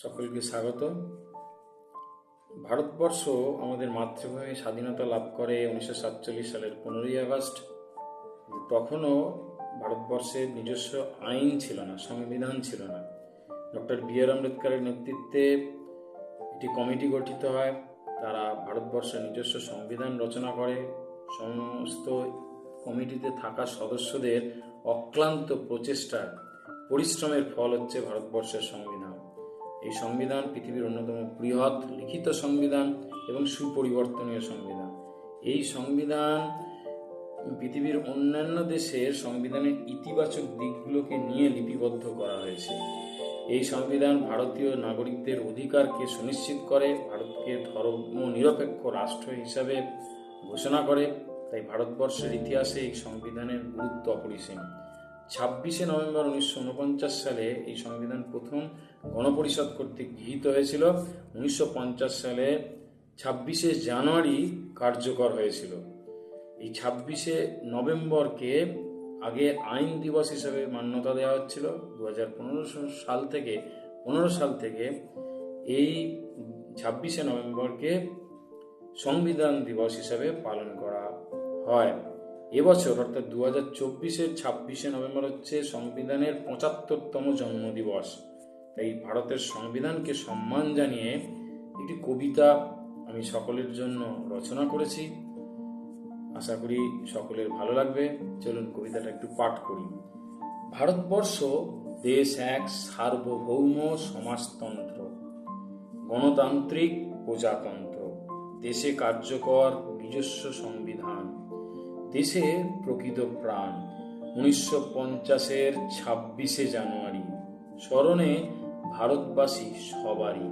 সকলকে স্বাগত। ভারতবর্ষ আমাদের মাতৃভূমি স্বাধীনতা লাভ করে 1947 সালের 15ই আগস্ট। তখনও ভারতবর্ষের নিজস্ব আইন ছিল না, সংবিধান ছিল না। Doctor B.R.. আম্বেদকরের নেতৃত্বে একটি কমিটি গঠিত হয়। তারা ভারতবর্ষের নিজস্ব সংবিধান রচনা করে। সমস্ত কমিটিতে থাকা সদস্যদের অক্লান্ত প্রচেষ্টার পরিশ্রমের ফল হচ্ছে ভারতবর্ষের সংবিধান। এই সংবিধান পৃথিবীর অন্যতম বৃহৎ লিখিত সংবিধান এবং সুপরিবর্তনীয় সংবিধান। এই সংবিধান পৃথিবীর অন্যান্য দেশের সংবিধানের ইতিবাচক দিকগুলোকে নিয়ে লিপিবদ্ধ করা হয়েছে। এই সংবিধান ভারতীয় নাগরিকদের অধিকারকে সুনিশ্চিত করে, ভারতকে ধর্ম নিরপেক্ষ রাষ্ট্র হিসাবে ঘোষণা করে। তাই ভারতবর্ষের ইতিহাসে এই সংবিধানের গুরুত্ব অপরিসীম। 26শে নভেম্বর 1949 সালে এই সংবিধান প্রথম গণপরিষদ কর্তৃক গৃহীত হয়েছিল। 1950 সালে 26শে জানুয়ারি কার্যকর হয়েছিল। এই 26শে নভেম্বরকে আগে আইন দিবস হিসেবে মান্যতা দেওয়া হচ্ছিল। 2015 সাল থেকে এই 26শে নভেম্বরকে সংবিধান দিবস হিসেবে পালন করা হয়। এবছর অর্থাৎ 2024-এর 26শে নভেম্বর হচ্ছে সংবিধানের 75তম জন্মদিবস। তাই ভারতের সংবিধানকে সম্মান জানিয়ে একটি কবিতা আমি সকলের জন্য রচনা করেছি। আশা করি সকলের ভালো লাগবে। চলুন কবিতাটা একটু পাঠ করি। ভারতবর্ষ দেশ এক সার্বভৌম সমাজতন্ত্র, গণতান্ত্রিক প্রজাতন্ত্র। দেশে কার্যকর নিজস্ব সংবিধান, দেশে প্রকৃত প্রাণ। 1950-এর 26শে জানুয়ারি স্মরণে ভারতবাসী সবারই।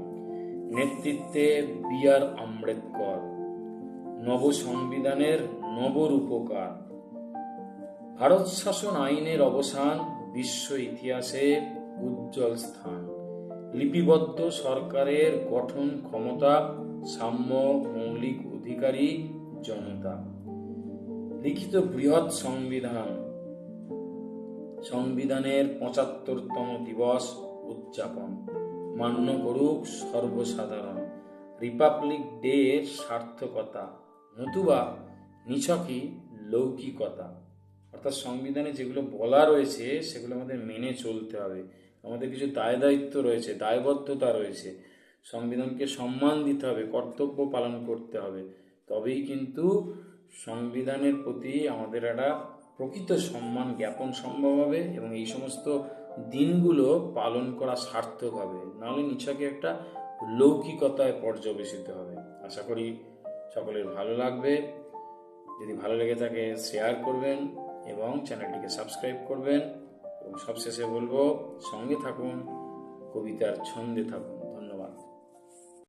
নেতৃত্বে বি.আর. আম্বেদকর। নব সংবিধানের নবরূপকার। ভারত শাসন আইনের অবসান বিশ্ব ইতিহাসে উজ্জ্বল স্থান। লিপিবদ্ধ সরকারের গঠন ক্ষমতা, সাম্য মৌলিক অধিকারী জনতা। লিখিত বৃহৎ সংবিধান, সংবিধানের 75তম দিবস উদযাপন। মান্য করুক সর্বসাধারণ। রিপাবলিক ডে এর সার্থকতা, নতুবা নিছকই লৌকিকতা। অর্থাৎ সংবিধানে যেগুলো বলা রয়েছে সেগুলো আমাদের মেনে চলতে হবে। আমাদের কিছু দায়িত্ব রয়েছে, দায়বদ্ধতা রয়েছে। সংবিধানকে সম্মান দিতে হবে, কর্তব্য পালন করতে হবে। তবেই কিন্তু সংবিধানের প্রতি আমাদের একটা প্রকৃত সম্মান জ্ঞাপন সম্ভব হবে এবং এই সমস্ত দিনগুলো পালন করা সার্থক হবে। নাহলে নিছকে একটা লৌকিকতায় পর্যবেসিত হবে। আশা করি সকলের ভালো লাগবে। যদি ভালো লেগে থাকে শেয়ার করবেন এবং চ্যানেলটিকে সাবস্ক্রাইব করবেন। এবং সবশেষে বলবো, সঙ্গে থাকুন, কবিতার ছন্দে থাকুন।